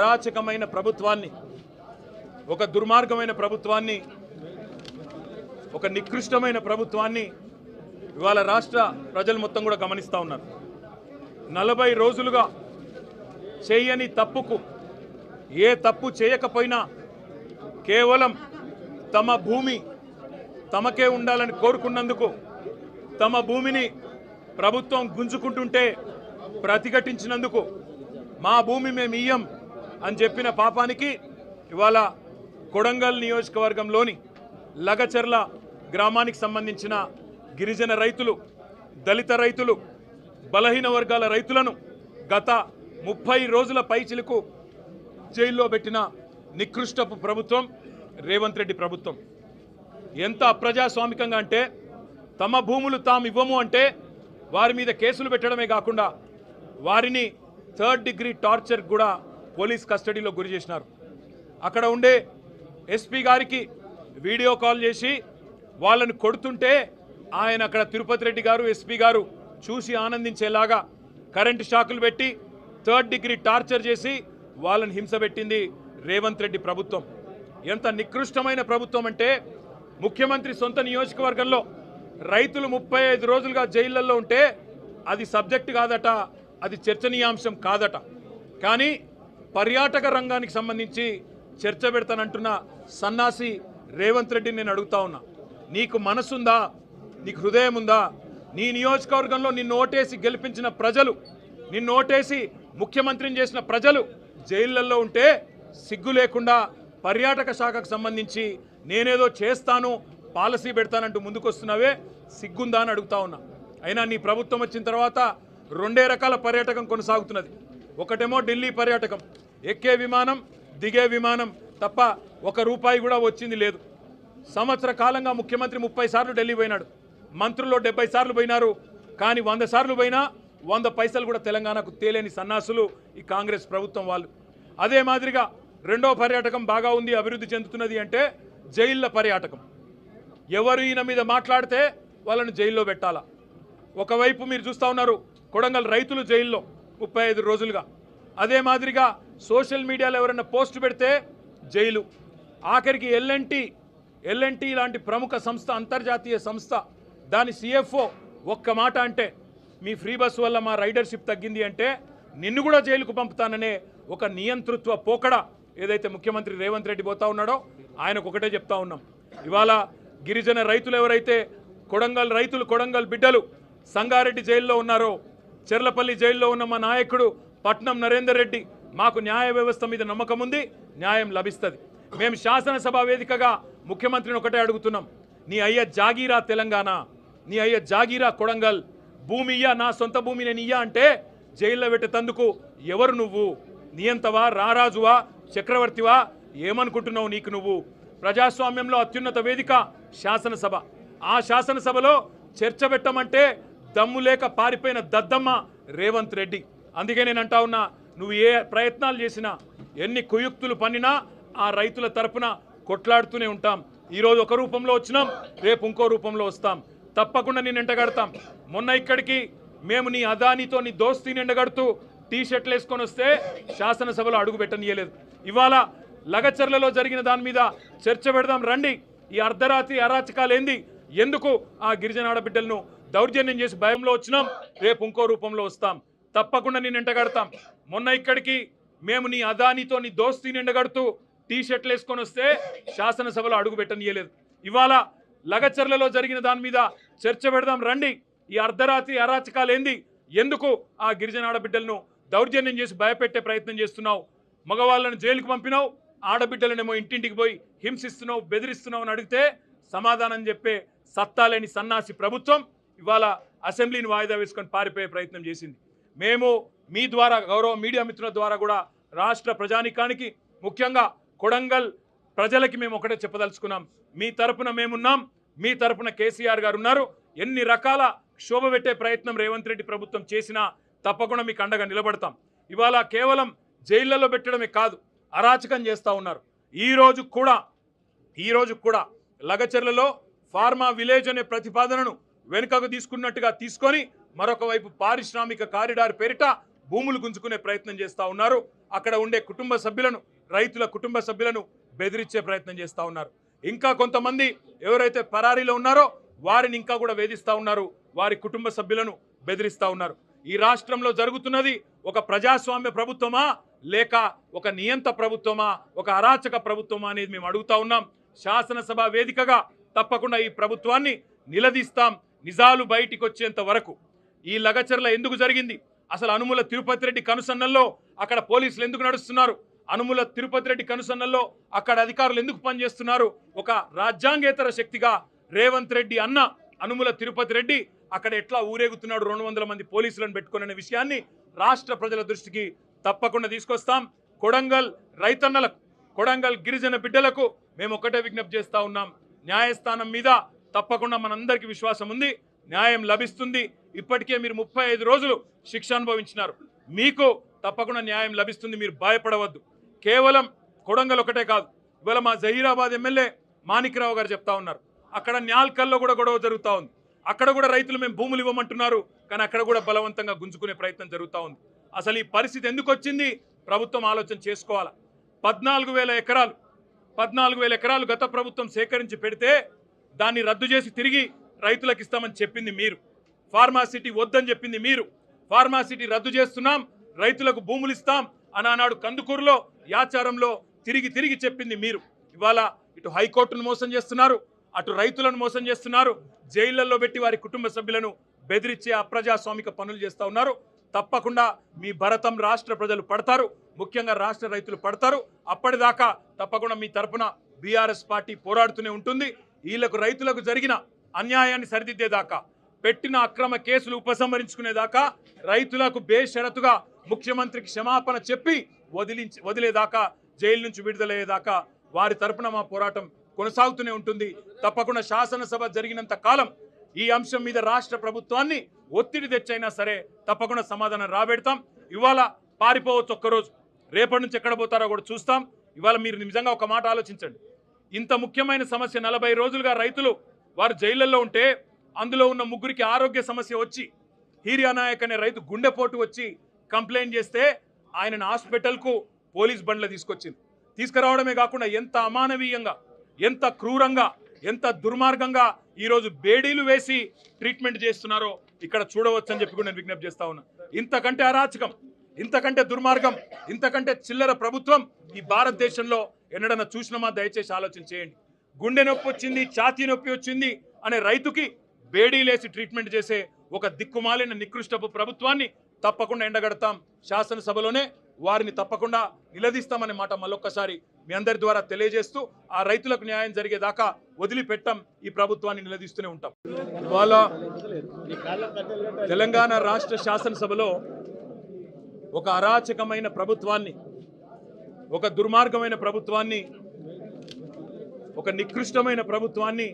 అరాచకమైన ప్రభుత్వాన్ని, ఒక దుర్మార్గమైన ప్రభుత్వాన్ని, ఒక నికృష్టమైన ప్రభుత్వాన్ని ఇవాళ రాష్ట్ర ప్రజలు మొత్తం కూడా గమనిస్తూ ఉన్నారు. 40 రోజులుగా చేయని తప్పుకు, ఏ తప్పు చేయకపోయినా కేవలం తమ భూమి తమకే ఉండాలని కోరుకున్నందుకు తమ భూమిని ప్రభుత్వం గుంజుకుంటుంటే ప్రతిఘటించినందుకు మా భూమి మేము ఇయ్యం అని చెప్పిన పాపానికి ఇవాళ కొడంగల్ నియోజకవర్గంలోని లగచర్ల గ్రామానికి సంబంధించిన గిరిజన రైతులు, దళిత రైతులు, బలహీన వర్గాల రైతులను గత 30 రోజుల పైచిలకు జైల్లో పెట్టిన నికృష్టపు ప్రభుత్వం రేవంత్ రెడ్డి ప్రభుత్వం. ఎంత అప్రజాస్వామికంగా అంటే తమ భూములు తాము ఇవ్వము అంటే వారి మీద కేసులు పెట్టడమే కాకుండా వారిని 3rd డిగ్రీ టార్చర్ కూడా పోలీస్ కస్టడీలో గురి చేసినారు. అక్కడ ఉండే ఎస్పీ గారికి వీడియో కాల్ చేసి వాళ్ళని కొడుతుంటే ఆయన అక్కడ తిరుపతి రెడ్డి గారు, ఎస్పీ గారు చూసి ఆనందించేలాగా కరెంటు షాకులు పెట్టి 3rd డిగ్రీ టార్చర్ చేసి వాళ్ళని హింస పెట్టింది రేవంత్ రెడ్డి ప్రభుత్వం. ఎంత నికృష్టమైన ప్రభుత్వం అంటే ముఖ్యమంత్రి సొంత నియోజకవర్గంలో రైతులు 35 రోజులుగా జైళ్లలో ఉంటే అది సబ్జెక్ట్ కాదట, అది చర్చనీయాంశం కాదట. కానీ పర్యాటక రంగానికి సంబంధించి చర్చ పెడతానంటున్న సన్నాసి రేవంత్ రెడ్డిని నేను అడుగుతా ఉన్నా, నీకు మనసుందా? నీకు హృదయం ఉందా? నీ నియోజకవర్గంలో నిన్ను ఓటేసి గెలిపించిన ప్రజలు, నిన్ను ఓటేసి ముఖ్యమంత్రిని చేసిన ప్రజలు జైళ్లలో ఉంటే సిగ్గు లేకుండా పర్యాటక శాఖకు సంబంధించి నేనేదో చేస్తాను, పాలసీ పెడతానంటూ ముందుకొస్తున్నావే, సిగ్గుందా అని అడుగుతా ఉన్నా. అయినా నీ ప్రభుత్వం వచ్చిన తర్వాత 2 రకాల పర్యాటకం కొనసాగుతున్నది. ఒకటేమో ఢిల్లీ పర్యాటకం, ఎక్కే విమానం దిగే విమానం తప్ప 1 రూపాయి కూడా వచ్చింది లేదు. సంవత్సర కాలంగా ముఖ్యమంత్రి 30 సార్లు ఢిల్లీ పోయినాడు, మంత్రులు 70 సార్లు పోయినారు. కానీ 100 సార్లు పోయినా 100 పైసలు కూడా తెలంగాణకు తేలేని సన్నాసులు ఈ కాంగ్రెస్ ప్రభుత్వం వాళ్ళు. అదే మాదిరిగా రెండో పర్యాటకం బాగా ఉంది, అభివృద్ధి చెందుతున్నది అంటే జైళ్ళ పర్యాటకం. ఎవరు ఈయన మీద మాట్లాడితే వాళ్ళని జైల్లో పెట్టాలా. ఒకవైపు మీరు చూస్తూ ఉన్నారు కొడంగల్ రైతులు జైల్లో 35 రోజులుగా. అదే మాదిరిగా సోషల్ మీడియాలో ఎవరైనా పోస్ట్ పెడితే జైలు. ఆఖరికి ఎల్ఎన్టీ లాంటి ప్రముఖ సంస్థ, అంతర్జాతీయ సంస్థ, దాని CFO ఒక్క మాట అంటే మీ ఫ్రీ బస్సు వల్ల మా రైడర్షిప్ తగ్గింది అంటే నిన్ను కూడా జైలుకు పంపుతాననే ఒక నియంతృత్వ పోకడ ఏదైతే ముఖ్యమంత్రి రేవంత్ రెడ్డి పోతా ఉన్నాడో ఆయనకు ఒకటే చెప్తా ఉన్నాం. ఇవాళ గిరిజన రైతులు ఎవరైతే కొడంగల్ రైతులు, కొడంగల్ బిడ్డలు సంగారెడ్డి జైల్లో ఉన్నారో, చెర్లపల్లి జైల్లో ఉన్న మా నాయకుడు పట్నం నరేందర్ రెడ్డి, మాకు న్యాయ వ్యవస్థ మీద నమ్మకం ఉంది, న్యాయం లభిస్తుంది. మేము శాసనసభ వేదికగా ముఖ్యమంత్రిని ఒకటే అడుగుతున్నాం, నీ అయ్య జాగీరా తెలంగాణ, నీ అయ్య జాగీరా కొడంగల్, భూమి ఇయ్యా, నా సొంత భూమి నేను ఇయ్యా అంటే జైల్లో పెట్టేందుకు ఎవరు నువ్వు? నియంతవా, రారాజువా, చక్రవర్తివా? ఏమనుకుంటున్నావు నీకు నువ్వు? ప్రజాస్వామ్యంలో అత్యున్నత వేదిక శాసనసభ. ఆ శాసనసభలో చర్చ పెట్టమంటే దమ్ము లేక పారిపోయిన దద్దమ్మ రేవంత్ రెడ్డి. అందుకే నేను అంటా ఉన్నా, నువ్వు ఏ ప్రయత్నాలు చేసినా, ఎన్ని కుయుక్తులు పన్నినా ఆ రైతుల తరపున కొట్లాడుతూనే ఉంటాం. ఈరోజు ఒక రూపంలో వచ్చినాం, రేపు ఇంకో రూపంలో వస్తాం. తప్పకుండా నేను ఎండగడతాం. మొన్న ఇక్కడికి మేము నీ అదానితో నీ దోస్తీని ఎండగడుతూ టీ-షర్ట్లు వేసుకొని వస్తే శాసనసభలో అడుగు పెట్టనీయలేదు. ఇవాళ లగచర్లలో జరిగిన దాని మీద చర్చ పెడదాం రండి. ఈ అర్ధరాత్రి అరాచకాలేంది? ఎందుకు ఆ గిరిజన ఆడబిడ్డలను దౌర్జన్యం చేసి భయంలో వచ్చినాం, రేపు ఇంకో రూపంలో వస్తాం. తప్పకుండా నేను ఎండగడతాం. మొన్న ఇక్కడికి మేము నీ అదానితో నీ దోస్తీని ఎండగడుతూ టీ-షర్ట్లు వేసుకొని వస్తే శాసనసభలో అడుగు పెట్టనీయలేదు. ఇవాళ లగచర్లలో జరిగిన దాని మీద చర్చ పెడదాం రండి. ఈ అర్ధరాత్రి అరాచకాలేంది? ఎందుకు ఆ గిరిజన ఆడబిడ్డలను దౌర్జన్యం చేసి భయపెట్టే ప్రయత్నం చేస్తున్నావు? మగవాళ్ళను జైలుకు పంపినావు, ఆడబిడ్డలనేమో ఇంటింటికి పోయి హింసిస్తున్నావు, బెదిరిస్తున్నావు అని అడిగితే సమాధానం చెప్పే సత్తాలేని సన్నాసి ప్రభుత్వం ఇవాళ అసెంబ్లీని వాయిదా వేసుకొని పారిపోయే ప్రయత్నం చేసింది. మేము మీ ద్వారా, గౌరవ మీడియా మిత్రుల ద్వారా కూడా రాష్ట్ర ప్రజానికానికి, ముఖ్యంగా కొడంగల్ ప్రజలకి మేము ఒకటే చెప్పదలుచుకున్నాం, మీ తరపున మేమున్నాం, మీ తరపున కేసీఆర్ గారు ఉన్నారు. ఎన్ని రకాల క్షోభ పెట్టే ప్రయత్నం రేవంత్ రెడ్డి ప్రభుత్వం చేసినా తప్పకుండా మీకు అండగా నిలబడతాం. ఇవాళ కేవలం జైళ్లలో పెట్టడమే కాదు, అరాచకం చేస్తూ ఉన్నారు. ఈ రోజు కూడా లగచర్లలో ఫార్మా విలేజ్ అనే ప్రతిపాదనను వెనుకకు తీసుకున్నట్టుగా తీసుకొని మరొక వైపు పారిశ్రామిక కారిడార్ పేరిట భూములు గుంజుకునే ప్రయత్నం చేస్తూ ఉన్నారు. అక్కడ ఉండే కుటుంబ సభ్యులను, రైతుల కుటుంబ సభ్యులను బెదిరించే ప్రయత్నం చేస్తూ ఉన్నారు. ఇంకా కొంతమంది ఎవరైతే పరారీలో ఉన్నారో వారిని ఇంకా కూడా వేధిస్తూ ఉన్నారు, వారి కుటుంబ సభ్యులను బెదిరిస్తూ ఉన్నారు. ఈ రాష్ట్రంలో జరుగుతున్నది ఒక ప్రజాస్వామ్య ప్రభుత్వమా లేక ఒక నియంత ప్రభుత్వమా, ఒక అరాచక ప్రభుత్వమా అనేది మేము అడుగుతా ఉన్నాం. శాసనసభ వేదికగా తప్పకుండా ఈ ప్రభుత్వాన్ని నిలదీస్తాం. నిజాలు బయటికి వచ్చేంత వరకు ఈ లగచర్ల ఎందుకు జరిగింది, అసలు అనుముల తిరుపతి రెడ్డి కనుసన్నల్లో అక్కడ పోలీసులు ఎందుకు నడుస్తున్నారు, అనుముల తిరుపతి రెడ్డి కనుసన్నల్లో అక్కడ అధికారులు ఎందుకు పనిచేస్తున్నారు, ఒక రాజ్యాంగేతర శక్తిగా రేవంత్ రెడ్డి అన్న అనుముల తిరుపతి రెడ్డి అక్కడ ఎట్లా ఊరేగుతున్నాడు 200 మంది పోలీసులను పెట్టుకునే విషయాన్ని రాష్ట్ర ప్రజల దృష్టికి తప్పకుండా తీసుకొస్తాం. కొడంగల్ రైతన్నలకు, కొడంగల్ గిరిజన బిడ్డలకు మేము ఒకటే విజ్ఞప్తి చేస్తా ఉన్నాం. న్యాయస్థానం మీద తప్పకుండా మనందరికీ విశ్వాసం ఉంది, న్యాయం లభిస్తుంది. ఇప్పటికే మీరు 35 రోజులు శిక్ష అనుభవించినారు, మీకు తప్పకుండా న్యాయం లభిస్తుంది, మీరు భయపడవద్దు. కేవలం కొడంగల్ ఒకటే కాదు, ఇవాళ మా జహీరాబాద్ ఎమ్మెల్యే మాణిక్రావు గారు చెప్తా ఉన్నారు, అక్కడ న్యాల్కల్లో కూడా గొడవ జరుగుతూ ఉంది. అక్కడ కూడా రైతులు మేము భూములు ఇవ్వమంటున్నారు, కానీ అక్కడ కూడా బలవంతంగా గుంజుకునే ప్రయత్నం జరుగుతూ ఉంది. అసలు ఈ పరిస్థితి ఎందుకు వచ్చింది ప్రభుత్వం ఆలోచన చేసుకోవాలా. 14,000 ఎకరాలు గత ప్రభుత్వం సేకరించి పెడితే దాన్ని రద్దు చేసి తిరిగి రైతులకు ఇస్తామని చెప్పింది మీరు. ఫార్మాసిటీ వద్దని చెప్పింది మీరు. ఫార్మాసిటీ రద్దు చేస్తున్నాం, రైతులకు భూములు ఇస్తాం అని ఆనాడు కందుకూరులో, యాచారంలో తిరిగి చెప్పింది మీరు. ఇవాళ ఇటు హైకోర్టును మోసం చేస్తున్నారు, అటు రైతులను మోసం చేస్తున్నారు, జైళ్లలో పెట్టి వారి కుటుంబ సభ్యులను బెదిరించే అప్రజాస్వామిక పనులు చేస్తూ ఉన్నారు. తప్పకుండా మీ భరతం రాష్ట్ర ప్రజలు పడతారు, ముఖ్యంగా రాష్ట్ర రైతులు పడతారు. అప్పటిదాకా తప్పకుండా మీ తరఫున బీఆర్ఎస్ పార్టీ పోరాడుతూనే ఉంటుంది. వీళ్లకు రైతులకు జరిగిన అన్యాయాన్ని సరిదిద్దేదాకా, పెట్టిన అక్రమ కేసులు ఉపసంహరించుకునేదాకా, రైతులకు బేషరతుగా ముఖ్యమంత్రికి క్షమాపణ చెప్పి వదిలేదాకా, జైలు నుంచి విడుదలయ్యేదాకా వారి తరఫున మా పోరాటం కొనసాగుతూనే ఉంటుంది. తప్పకుండా శాసనసభ జరిగినంత కాలం ఈ అంశం మీద రాష్ట్ర ప్రభుత్వాన్ని ఒత్తిడి తెచ్చైనా సరే తప్పకుండా సమాధానం రాబెడతాం. ఇవాళ పారిపోవచ్చు ఒక్కరోజు, రేపటి నుంచి ఎక్కడ పోతారో కూడా చూస్తాం. ఇవాళ మీరు నిజంగా ఒక మాట ఆలోచించండి, ఇంత ముఖ్యమైన సమస్య 40 రోజులుగా రైతులు వారు జైళ్లలో ఉంటే అందులో ఉన్న 3 ఆరోగ్య సమస్య వచ్చి, హీరియా నాయక్ అనే రైతు గుండెపోటు వచ్చి కంప్లైంట్ చేస్తే ఆయనను హాస్పిటల్కు పోలీస్ బండ్లు తీసుకురావడమే కాకుండా ఎంత అమానవీయంగా, ఎంత క్రూరంగా, ఎంత దుర్మార్గంగా ఈరోజు బేడీలు వేసి ట్రీట్మెంట్ చేస్తున్నారో ఇక్కడ చూడవచ్చని చెప్పి కూడా నేను విజ్ఞప్తి చేస్తా ఉన్నా. ఇంతకంటే అరాచకం, ఇంతకంటే దుర్మార్గం, ఇంతకంటే చిల్లర ప్రభుత్వం ఈ భారతదేశంలో ఎన్నడన్నా చూసినామా? దయచేసి ఆలోచన చేయండి. గుండె నొప్పి వచ్చింది, ఛాతీ నొప్పి వచ్చింది అనే రైతుకి బేడీలేసి ట్రీట్మెంట్ చేసే ఒక దిక్కుమాలిన నికృష్టపు ప్రభుత్వాన్ని తప్పకుండా ఎండగడతాం. శాసనసభలోనే వారిని తప్పకుండా నిలదీస్తామనే మాట మళ్ళొక్కసారి మీ అందరి ద్వారా తెలియజేస్తూ, ఆ రైతులకు న్యాయం జరిగేదాకా వదిలిపెట్టం, ఈ ప్రభుత్వాన్ని నిలదీస్తూనే ఉంటాం. ఇవాళ తెలంగాణ రాష్ట్ర శాసనసభలో ఒక అరాచకమైన ప్రభుత్వాన్ని, ఒక దుర్మార్గమైన ప్రభుత్వాన్ని, ఒక నికృష్టమైన ప్రభుత్వాన్ని